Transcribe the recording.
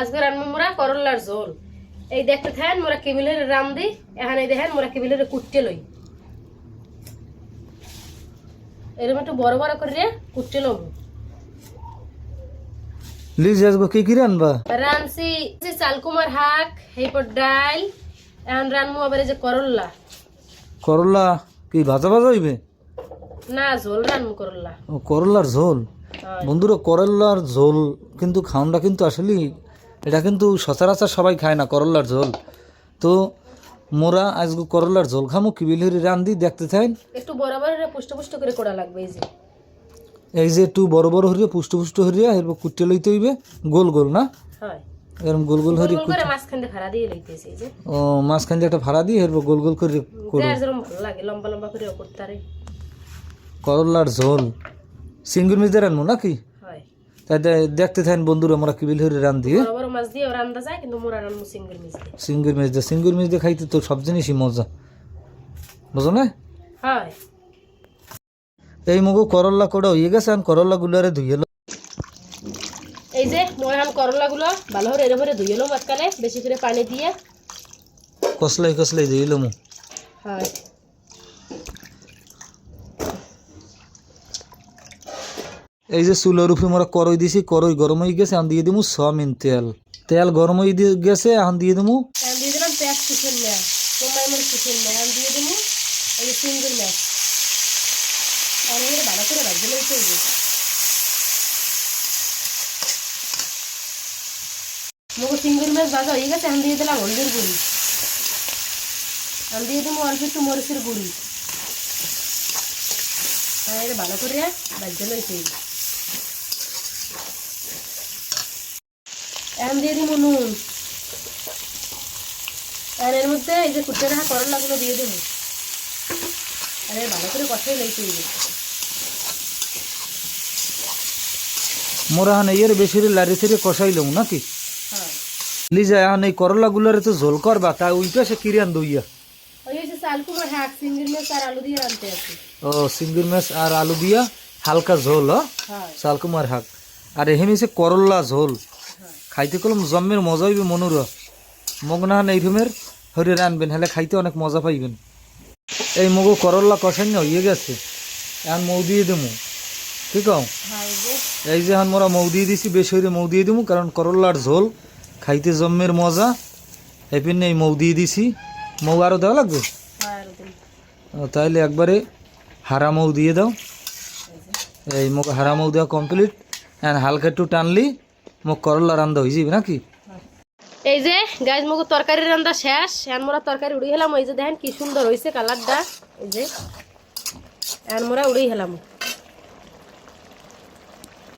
আজকে রান্না মোরা করলার ঝোল। এই দেখতে থাকেন মোরা কেবিলের রান্ধি। এখানে দেখেন মোরা কেবিলের কুটতে লই, এরকম একটু বড় বড় করে কুটতে লম। লিজ আজকে কি কি রানবা? রানছি চালকুমার শাক, এরপর ডাল। এখন রানমু আবার এই যে করল্লা। করলা কি ভাজা ভাজা হইবে? না, ঝোল রানমু করল্লা। ও করলার ঝোল। বন্ধুরা, করলার ঝোল কিন্তু খাওয়াটা কিন্তু আসলে এটা কিন্তু সচরাচর সবাই খায় না করলার ঝোল। তো মোরা আজকে করলার ঝোল খামু কিবিল হরি রান্ধি, দেখতে থাকেন। একটু বড় বড় পুষ্ট পুষ্ট করে করা লাগবে। এই যে একটু বড় বড় হরিয়া পুষ্ট পুষ্ট হরিয়া এরপর কুটতে লইতে হইবে গোল গোল, না হয় এরকম গোল গোল হরি করে মাঝখান দিয়ে ভাড়া দিয়ে লইতেছি। এই যে ও মাঝখান দিয়ে একটা ভাড়া দিয়ে এরপর গোল গোল করে করব। যার যেরকম ভালো লাগে লম্বা লম্বা করে করতে পারে। করলার ঝোল সিঙ্গুর মিজ দিয়ে রানবো নাকি? হয়, তাই দেখতে থাকেন বন্ধুরা, আমরা কিবিল হরি রান্ধি। বড় বড় মাছ দিয়ে রান্দা যায়, কিন্তু মোরা রান্না সিঙ্গেল মিস দিয়ে। সিঙ্গুর মিজ দিয়ে খাইতে তো সব জিনিসই মজা, বুঝো না? হয়, এই মগু করলা কোড়া হয়ে গেছে, আর করলা গুলারে ধুয়ে লো। এই যে মোরা এখন করলা গুলো ভালো করে এর উপরে ধুয়ে লো, মাঝখানে বেশি করে পানি দিয়ে কসলাই কসলাই ধুয়ে লো। হয়, এই যে চুলোর উপরে মোরা করই দিছি, করই গরম হয়ে গেছে, এখন দিয়ে দিমু সয়াবিন তেল। তেল গরম হয়ে গেছে, এখন দিয়ে দিমু দিয়ে দিলাম পেঁয়াজ কুচের মেয়া, তোমার মনে কুচের মেয়া দিয়ে দিমু। এই যে সিঙ্গুর মাছ অনেক ভালো করে ভাজতে লইতে হবে। মুখ সিঙ্গুর মাছ ভাজা হয়ে গেছে, এখন দিয়ে দিলাম হলুদের গুঁড়ি। আমি দিয়ে দেবো অল্প একটু মরিচের গুঁড়ি। ভালো করে ভাজতে লইতে হবে। এখন দিয়ে দিব নুন। আর এর মধ্যে এই যে কুটে রাখা করলাগুলো দিয়ে দেবো। আরে ভালো করে কষাই লইতে হবে। মোরা এখন এর বেশি লাড়ি ছেড়ে কষাই লম নাকি? হ্যাঁ, লিজা এখন এই করলা গুলারে তো ঝোল করবা, তাই ওই পাশে কিরিয়ান দইয়া ওই যে চালকুমার শাক, চিংড়ি মাছ আর আলু দিয়ে রাঁধতে আছে। ও সিঙ্গুর মাছ আর আলু দিয়া হালকা ঝোল। হ্যাঁ, শালকুমার শাক আর এহেমিছে করলা ঝোল। খাইতে কলম জন্মের মজা হইবে মনুরা। মগনাহান এই রুমের হরে রানবেন, হলে খাইতে অনেক মজা পাইবেন। এই মগু করলা কষান্য হয়ে গেছে, এখন মৌ দিয়ে দেবো। ঠিক আছে, এই যে এখন মোরা মৌ দিয়ে দিছি, বেশ হইরে মৌ দিয়ে দেবো, কারণ করলার ঝোল খাইতে জন্মের মজা। এপিনে এই মৌ দিয়ে দিছি। মৌ আরও দেওয়া লাগবে? তাইলে একবারে হারা মৌ দিয়ে দাও। এই মুখ হারা মৌ দেওয়া কমপ্লিট। হালকা একটু টানলি মুখ করলা রান্দা হয়ে যাবে নাকি? এই যে গাছ মুখ তরকারি রান্না শেষ। এখন মোরা তরকারি উড়িয়ে হেলাম। এই যে দেখেন কি সুন্দর হয়েছে কালারটা। এই যে এখন মোরা উড়িয়ে হেলাম।